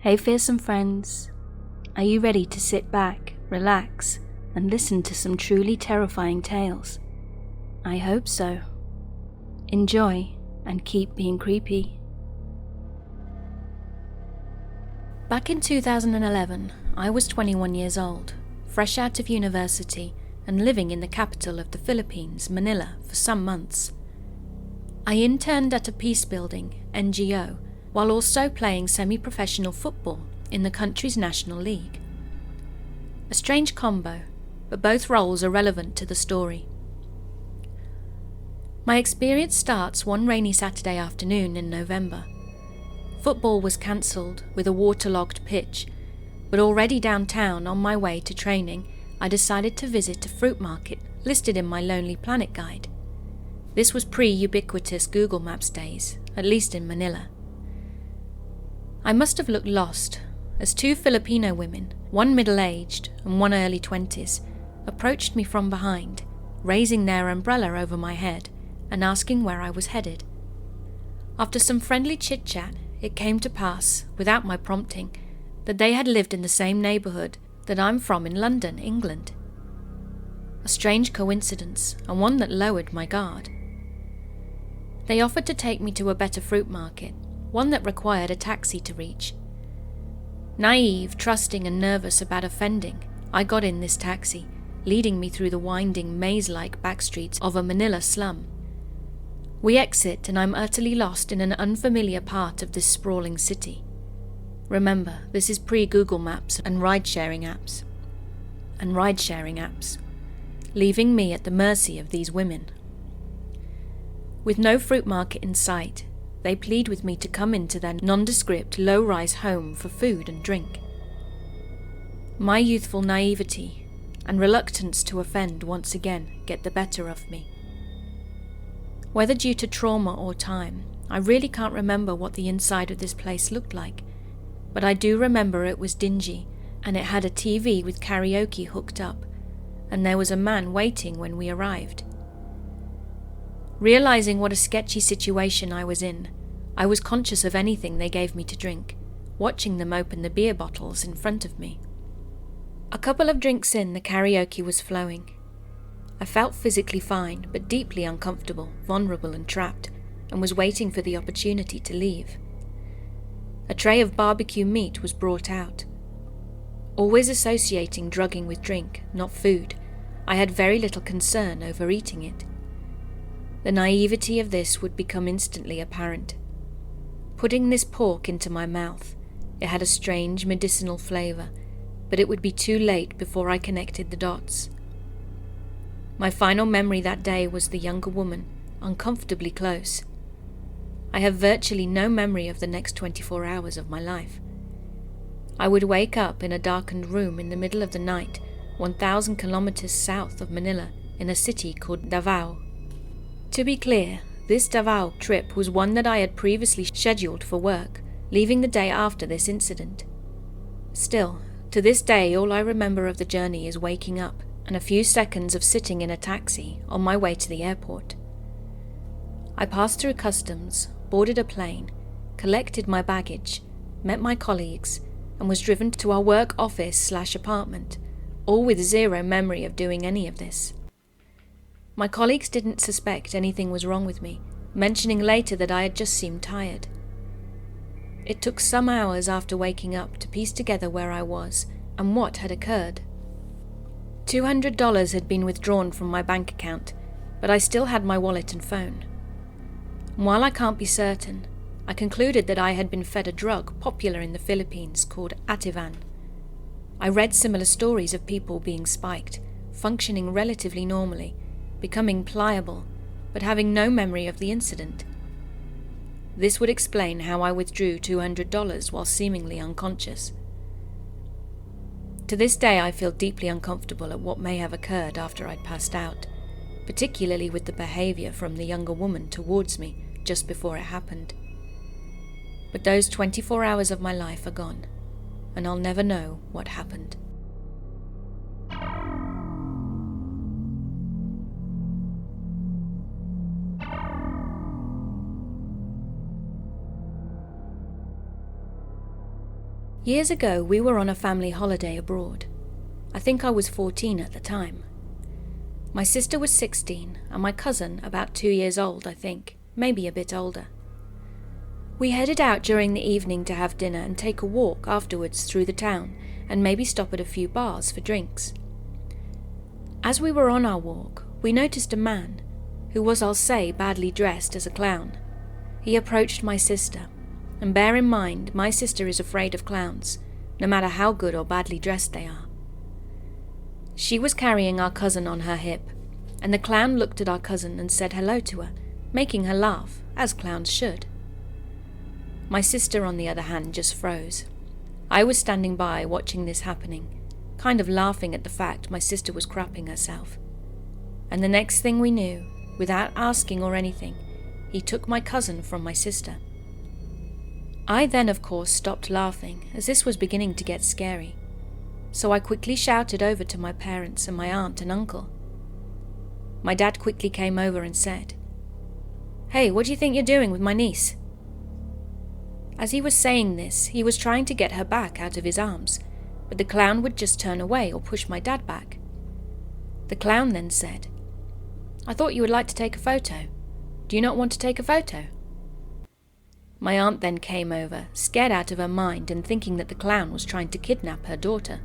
Hey fearsome friends, are you ready to sit back, relax, and listen to some truly terrifying tales? I hope so. Enjoy and keep being creepy. Back in 2011, I was 21 years old, fresh out of university and living in the capital of the Philippines, Manila, for some months. I interned at a peace-building NGO while also playing semi-professional football in the country's national league. A strange combo, but both roles are relevant to the story. My experience starts one rainy Saturday afternoon in November. Football was cancelled with a waterlogged pitch, but already downtown on my way to training, I decided to visit a fruit market listed in my Lonely Planet guide. This was pre-ubiquitous Google Maps days, at least in Manila. I must have looked lost, as two Filipino women, one middle-aged and one early 20s, approached me from behind, raising their umbrella over my head and asking where I was headed. After some friendly chit-chat, it came to pass, without my prompting, that they had lived in the same neighbourhood that I'm from in London, England. A strange coincidence, and one that lowered my guard. They offered to take me to a better fruit market, one that required a taxi to reach. Naive, trusting and nervous about offending, I got in this taxi, leading me through the winding maze-like backstreets of a Manila slum. We exit and I'm utterly lost in an unfamiliar part of this sprawling city. Remember, this is pre-Google Maps and ride-sharing apps, leaving me at the mercy of these women. With no fruit market in sight, they plead with me to come into their nondescript, low-rise home for food and drink. My youthful naivety and reluctance to offend once again get the better of me. Whether due to trauma or time, I really can't remember what the inside of this place looked like, but I do remember it was dingy, and it had a TV with karaoke hooked up, and there was a man waiting when we arrived. Realizing what a sketchy situation I was in, I was conscious of anything they gave me to drink, watching them open the beer bottles in front of me. A couple of drinks in, the karaoke was flowing. I felt physically fine, but deeply uncomfortable, vulnerable and trapped, and was waiting for the opportunity to leave. A tray of barbecue meat was brought out. Always associating drugging with drink, not food, I had very little concern over eating it. The naivety of this would become instantly apparent. Putting this pork into my mouth, it had a strange medicinal flavour, but it would be too late before I connected the dots. My final memory that day was the younger woman, uncomfortably close. I have virtually no memory of the next 24 hours of my life. I would wake up in a darkened room in the middle of the night, 1,000 kilometers south of Manila, in a city called Davao. To be clear, this Davao trip was one that I had previously scheduled for work, leaving the day after this incident. Still, to this day all I remember of the journey is waking up and a few seconds of sitting in a taxi on my way to the airport. I passed through customs, boarded a plane, collected my baggage, met my colleagues, and was driven to our work office/apartment, all with zero memory of doing any of this. My colleagues didn't suspect anything was wrong with me, mentioning later that I had just seemed tired. It took some hours after waking up to piece together where I was and what had occurred. $200 had been withdrawn from my bank account, but I still had my wallet and phone. And while I can't be certain, I concluded that I had been fed a drug popular in the Philippines called Ativan. I read similar stories of people being spiked, functioning relatively normally, becoming pliable, but having no memory of the incident. This would explain how I withdrew $200 while seemingly unconscious. To this day I feel deeply uncomfortable at what may have occurred after I'd passed out, particularly with the behaviour from the younger woman towards me just before it happened. But those 24 hours of my life are gone, and I'll never know what happened. Years ago, we were on a family holiday abroad. I think I was 14 at the time. My sister was 16, and my cousin about 2 years old, I think, maybe a bit older. We headed out during the evening to have dinner and take a walk afterwards through the town, and maybe stop at a few bars for drinks. As we were on our walk, we noticed a man, who was, I'll say, badly dressed as a clown. He approached my sister, and bear in mind, my sister is afraid of clowns, no matter how good or badly dressed they are. She was carrying our cousin on her hip, and the clown looked at our cousin and said hello to her, making her laugh, as clowns should. My sister, on the other hand, just froze. I was standing by watching this happening, kind of laughing at the fact my sister was crapping herself. And the next thing we knew, without asking or anything, he took my cousin from my sister. I then, of course, stopped laughing, as this was beginning to get scary. So I quickly shouted over to my parents and my aunt and uncle. My dad quickly came over and said, "Hey, what do you think you're doing with my niece?" As he was saying this, he was trying to get her back out of his arms, but the clown would just turn away or push my dad back. The clown then said, "I thought you would like to take a photo. Do you not want to take a photo?" My aunt then came over, scared out of her mind and thinking that the clown was trying to kidnap her daughter.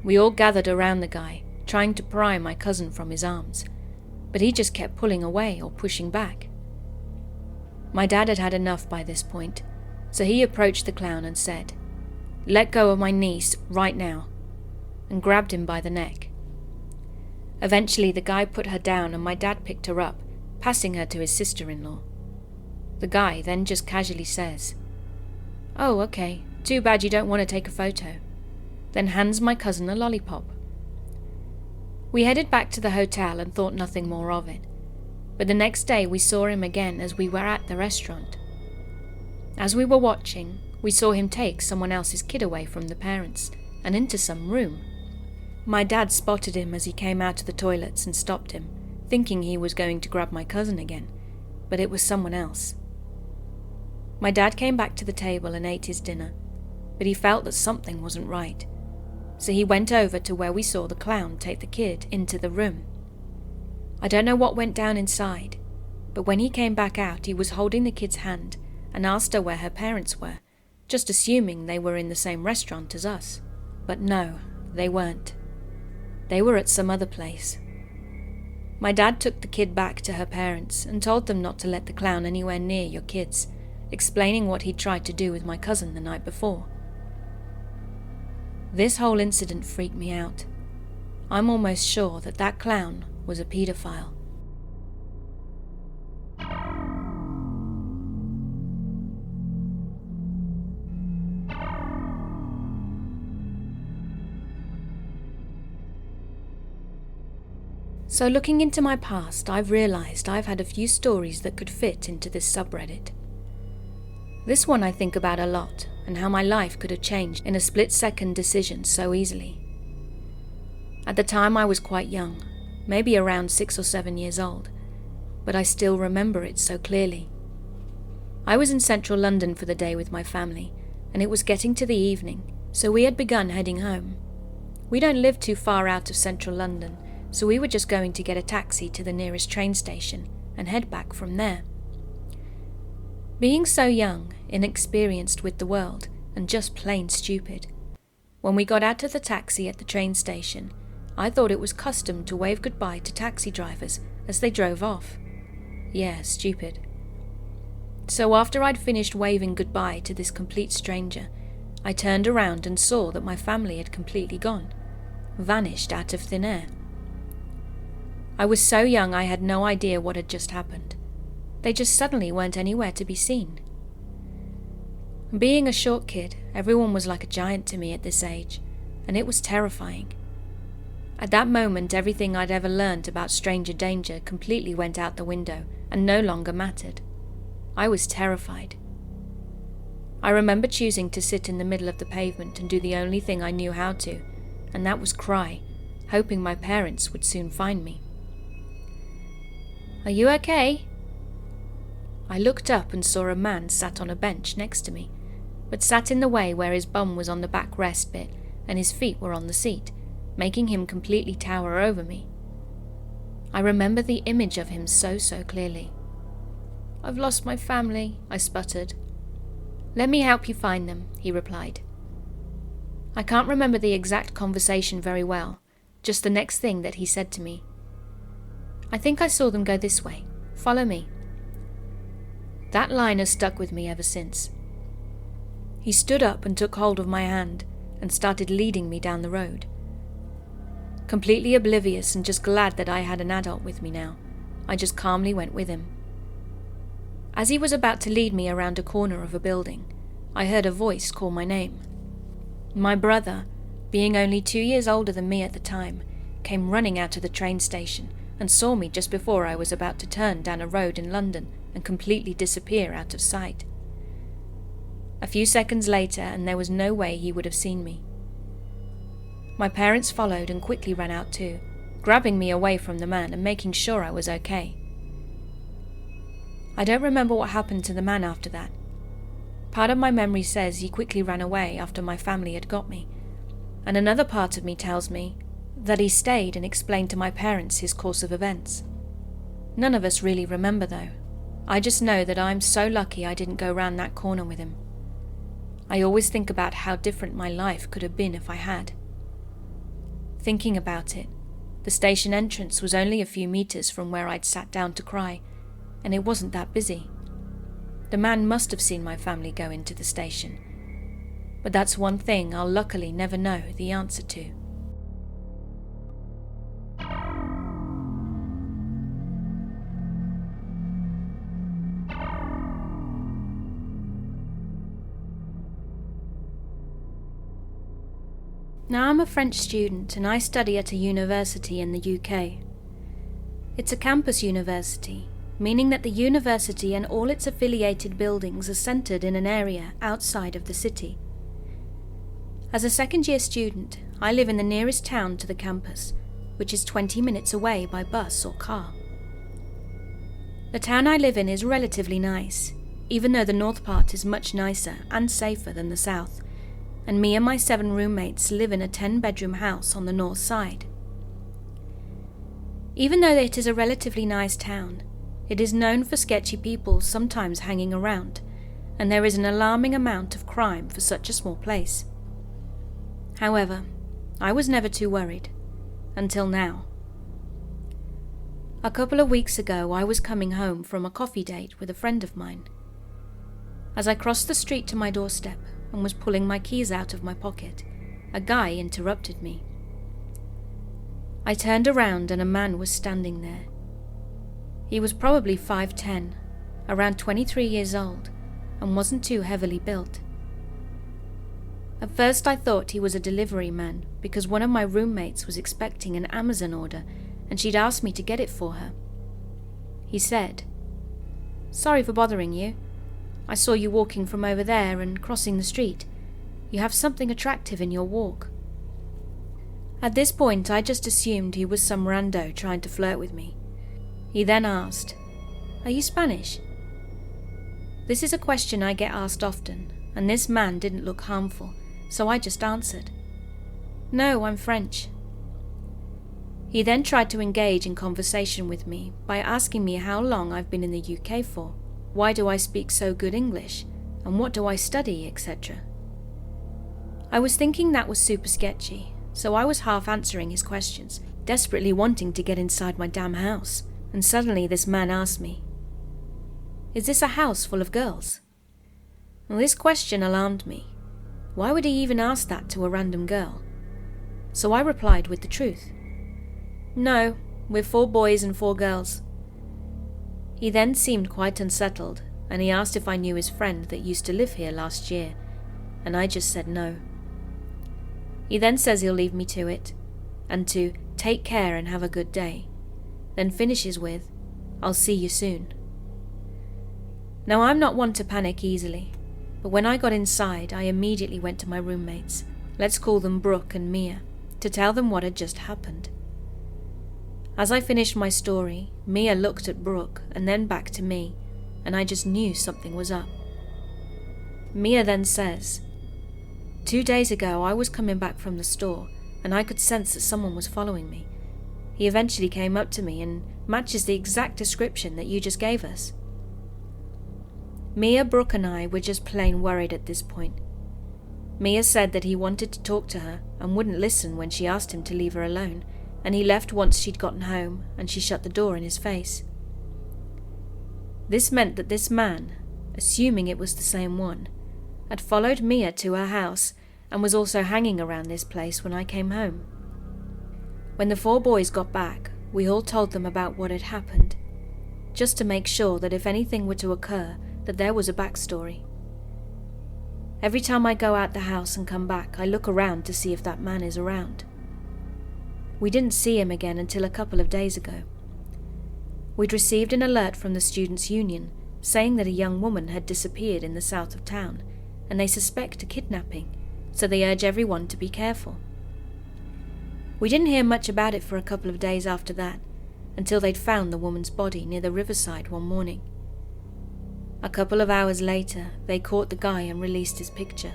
We all gathered around the guy, trying to pry my cousin from his arms, but he just kept pulling away or pushing back. My dad had had enough by this point, so he approached the clown and said, "Let go of my niece right now," and grabbed him by the neck. Eventually the guy put her down and my dad picked her up, passing her to his sister-in-law. The guy then just casually says, "Oh, okay, too bad you don't want to take a photo," then hands my cousin a lollipop. We headed back to the hotel and thought nothing more of it, but the next day we saw him again as we were at the restaurant. As we were watching, we saw him take someone else's kid away from the parents and into some room. My dad spotted him as he came out of the toilets and stopped him, thinking he was going to grab my cousin again, but it was someone else. My dad came back to the table and ate his dinner, but he felt that something wasn't right, so he went over to where we saw the clown take the kid into the room. I don't know what went down inside, but when he came back out he was holding the kid's hand and asked her where her parents were, just assuming they were in the same restaurant as us. But no, they weren't. They were at some other place. My dad took the kid back to her parents and told them not to let the clown anywhere near your kids, explaining what he'd tried to do with my cousin the night before. This whole incident freaked me out. I'm almost sure that that clown was a paedophile. So looking into my past, I've realized I've had a few stories that could fit into this subreddit. This one I think about a lot, and how my life could have changed in a split-second decision so easily. At the time I was quite young, maybe around 6 or 7 years old, but I still remember it so clearly. I was in central London for the day with my family, and it was getting to the evening, so we had begun heading home. We don't live too far out of central London, so we were just going to get a taxi to the nearest train station and head back from there. Being so young, inexperienced with the world, and just plain stupid, when we got out of the taxi at the train station, I thought it was custom to wave goodbye to taxi drivers as they drove off. Yeah, stupid. So after I'd finished waving goodbye to this complete stranger, I turned around and saw that my family had completely gone, vanished out of thin air. I was so young I had no idea what had just happened. They just suddenly weren't anywhere to be seen. Being a short kid, everyone was like a giant to me at this age, and it was terrifying. At that moment, everything I'd ever learned about stranger danger completely went out the window and no longer mattered. I was terrified. I remember choosing to sit in the middle of the pavement and do the only thing I knew how to, and that was cry, hoping my parents would soon find me. "Are you okay?" I looked up and saw a man sat on a bench next to me, but sat in the way where his bum was on the backrest bit and his feet were on the seat, making him completely tower over me. I remember the image of him so clearly. "I've lost my family," I sputtered. "Let me help you find them," he replied. I can't remember the exact conversation very well, just the next thing that he said to me. "I think I saw them go this way. Follow me." That line has stuck with me ever since. He stood up and took hold of my hand and started leading me down the road. Completely oblivious and just glad that I had an adult with me now, I just calmly went with him. As he was about to lead me around a corner of a building, I heard a voice call my name. My brother, being only 2 years older than me at the time, came running out of the train station and saw me just before I was about to turn down a road in London and completely disappear out of sight. A few seconds later, and there was no way he would have seen me. My parents followed and quickly ran out too, grabbing me away from the man and making sure I was okay. I don't remember what happened to the man after that. Part of my memory says he quickly ran away after my family had got me, and another part of me tells me that he stayed and explained to my parents his course of events. None of us really remember though. I just know that I'm so lucky I didn't go round that corner with him. I always think about how different my life could have been if I had. Thinking about it, the station entrance was only a few meters from where I'd sat down to cry, and it wasn't that busy. The man must have seen my family go into the station, but that's one thing I'll luckily never know the answer to. Now I'm a French student and I study at a university in the UK. It's a campus university, meaning that the university and all its affiliated buildings are centred in an area outside of the city. As a second-year student, I live in the nearest town to the campus, which is 20 minutes away by bus or car. The town I live in is relatively nice, even though the north part is much nicer and safer than the south, and me and my 7 roommates live in a 10-bedroom house on the north side. Even though it is a relatively nice town, it is known for sketchy people sometimes hanging around, and there is an alarming amount of crime for such a small place. However, I was never too worried, until now. A couple of weeks ago, I was coming home from a coffee date with a friend of mine. As I crossed the street to my doorstep and was pulling my keys out of my pocket, a guy interrupted me. I turned around and a man was standing there. He was probably 5'10", around 23 years old, and wasn't too heavily built. At first I thought he was a delivery man because one of my roommates was expecting an Amazon order and she'd asked me to get it for her. He said, "Sorry for bothering you. I saw you walking from over there and crossing the street. You have something attractive in your walk." At this point I just assumed he was some rando trying to flirt with me. He then asked, "Are you Spanish?" This is a question I get asked often, and this man didn't look harmful, so I just answered, "No, I'm French." He then tried to engage in conversation with me by asking me how long I've been in the UK for, why do I speak so good English, and what do I study, etc. I was thinking that was super sketchy, so I was half answering his questions, desperately wanting to get inside my damn house, and suddenly this man asked me, "Is this a house full of girls?" Well, this question alarmed me. Why would he even ask that to a random girl? So I replied with the truth. "No, we're 4 boys and 4 girls." He then seemed quite unsettled, and he asked if I knew his friend that used to live here last year, and I just said no. He then says he'll leave me to it, and to take care and have a good day, then finishes with, "I'll see you soon." Now I'm not one to panic easily, but when I got inside I immediately went to my roommates, let's call them Brooke and Mia, to tell them what had just happened. As I finished my story, Mia looked at Brooke and then back to me, and I just knew something was up. Mia then says, 2 days ago I was coming back from the store and I could sense that someone was following me. He eventually came up to me and matches the exact description that you just gave us. Mia, Brooke and I were just plain worried at this point. Mia said that he wanted to talk to her and wouldn't listen when she asked him to leave her alone, and he left once she'd gotten home and she shut the door in his face. This meant that this man, assuming it was the same one, had followed Mia to her house and was also hanging around this place when I came home. When the 4 boys got back, we all told them about what had happened, just to make sure that if anything were to occur, that there was a backstory. Every time I go out the house and come back, I look around to see if that man is around. We didn't see him again until a couple of days ago. We'd received an alert from the Students' Union saying that a young woman had disappeared in the south of town, and they suspect a kidnapping, so they urge everyone to be careful. We didn't hear much about it for a couple of days after that, until they'd found the woman's body near the riverside one morning. A couple of hours later, they caught the guy and released his picture.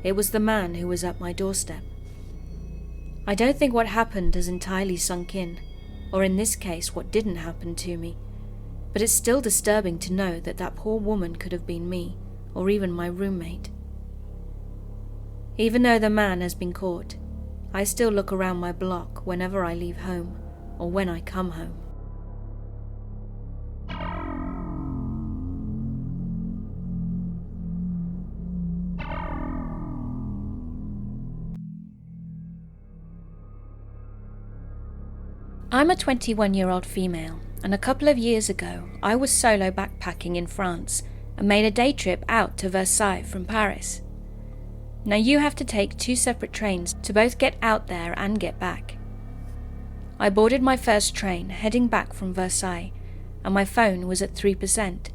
It was the man who was at my doorstep. I don't think what happened has entirely sunk in, or in this case what didn't happen to me, but it's still disturbing to know that that poor woman could have been me, or even my roommate. Even though the man has been caught, I still look around my block whenever I leave home, or when I come home. I'm a 21-year-old female, and a couple of years ago I was solo backpacking in France and made a day trip out to Versailles from Paris. Now you have to take 2 separate trains to both get out there and get back. I boarded my first train heading back from Versailles, and my phone was at 3%,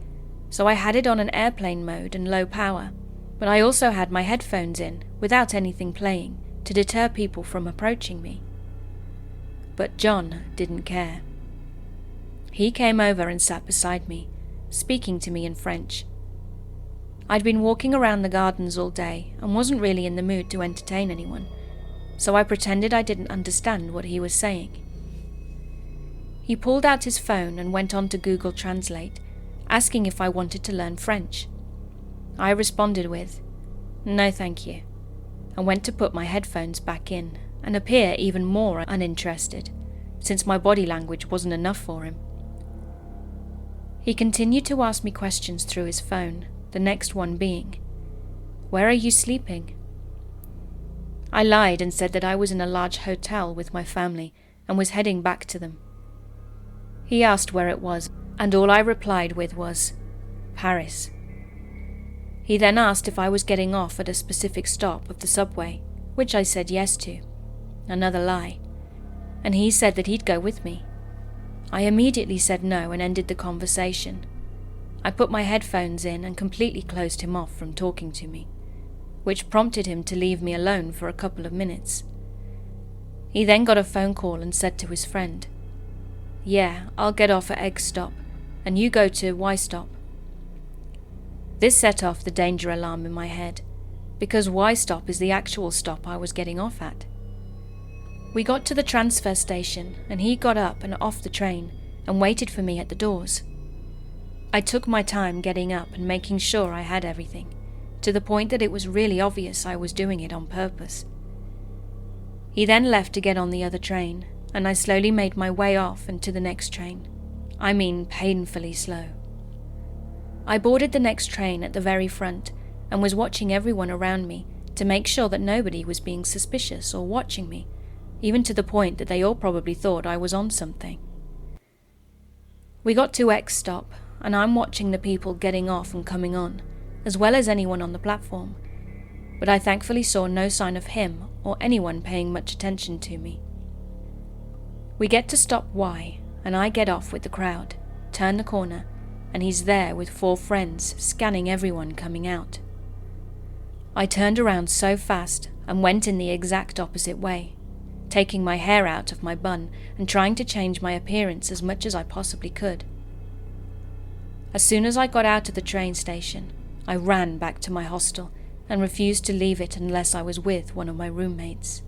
so I had it on an airplane mode and low power, but I also had my headphones in without anything playing to deter people from approaching me. But John didn't care. He came over and sat beside me, speaking to me in French. I'd been walking around the gardens all day and wasn't really in the mood to entertain anyone, so I pretended I didn't understand what he was saying. He pulled out his phone and went on to Google Translate, asking if I wanted to learn French. I responded with, "No thank you," and went to put my headphones back in and appear even more uninterested, since my body language wasn't enough for him. He continued to ask me questions through his phone, the next one being, "Where are you sleeping?" I lied and said that I was in a large hotel with my family and was heading back to them. He asked where it was, and all I replied with was, "Paris." He then asked if I was getting off at a specific stop of the subway, which I said yes to. Another lie. And he said that he'd go with me. I immediately said no and ended the conversation. I put my headphones in and completely closed him off from talking to me, which prompted him to leave me alone for a couple of minutes. He then got a phone call and said to his friend, "Yeah, I'll get off at X stop, and you go to Y stop." This set off the danger alarm in my head, because Y stop is the actual stop I was getting off at. We got to the transfer station, and he got up and off the train and waited for me at the doors. I took my time getting up and making sure I had everything, to the point that it was really obvious I was doing it on purpose. He then left to get on the other train, and I slowly made my way off and to the next train. I mean, painfully slow. I boarded the next train at the very front and was watching everyone around me to make sure that nobody was being suspicious or watching me, even to the point that they all probably thought I was on something. We got to X stop, and I'm watching the people getting off and coming on, as well as anyone on the platform, but I thankfully saw no sign of him or anyone paying much attention to me. We get to stop Y, and I get off with the crowd, turn the corner, and he's there with 4 friends scanning everyone coming out. I turned around so fast and went in the exact opposite way, taking my hair out of my bun and trying to change my appearance as much as I possibly could. As soon as I got out of the train station, I ran back to my hostel and refused to leave it unless I was with one of my roommates.